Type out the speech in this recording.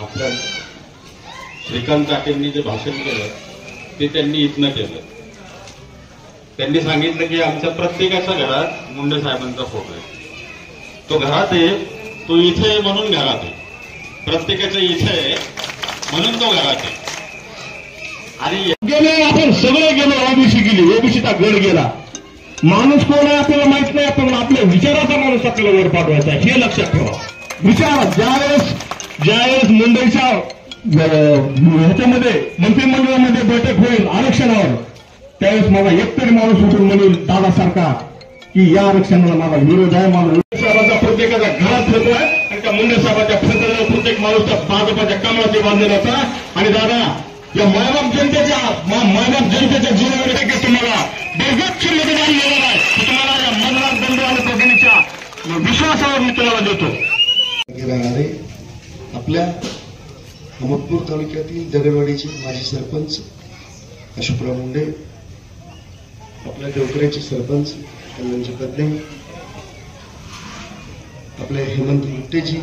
आपल्या श्रीकांत काटेंनी जे भाषण केलं ते त्यांनी इथनं केलं. त्यांनी सांगितलं की आमच्या प्रत्येकाच्या घरात मुंडे साहेबांचा फोटो आहे. तो घरात आहे, तो इथे आहे म्हणून घरात आहे. प्रत्येकाच्या इथे आहे म्हणून तो घरात आहे. आणि गेले आपण सगळे गेलो, ओबीसी गेली, ओबीसीचा गड गेला. माणूस कोण आहे आपल्याला माहित नाही, आपण आपल्या विचाराचा माणूस आपल्याला वर पाठवायचा हे लक्षात ठेवा. विचार ज्यावेळेस मुंबईच्या ह्याच्यामध्ये मंत्रिमंडळामध्ये बैठक होईल आरक्षणावर, त्यावेळेस मला एकतरी माणूस उठून म्हणेल दादासारखा की या आरक्षणाला माझा विरोध आहे. मला साहेबांचा प्रत्येकाचा घरात फोटो आहे आणि त्या मुंडे साहेबांच्या फोटोला प्रत्येक माणूस त्या भाजपाच्या कमळाचे बांधलेला होता. आणि दादा या मायबाप जनतेच्या जीवनामध्ये तुम्हाला बेगोच्छ मतदान मिळणार आहे. तुम्हाला या मतदार बंधू आणि प्रतिनिधीच्या विश्वासावर मी तुम्हाला देतो. राहणारे आपल्या अहमदपूर तालुक्यातील दगडवाडीचे माजी सरपंच अशोकराव मुंडे, आपल्या देवकऱ्याचे सरपंच कल्याणजी पत्नी, आपले हेमंत गुट्टेजी,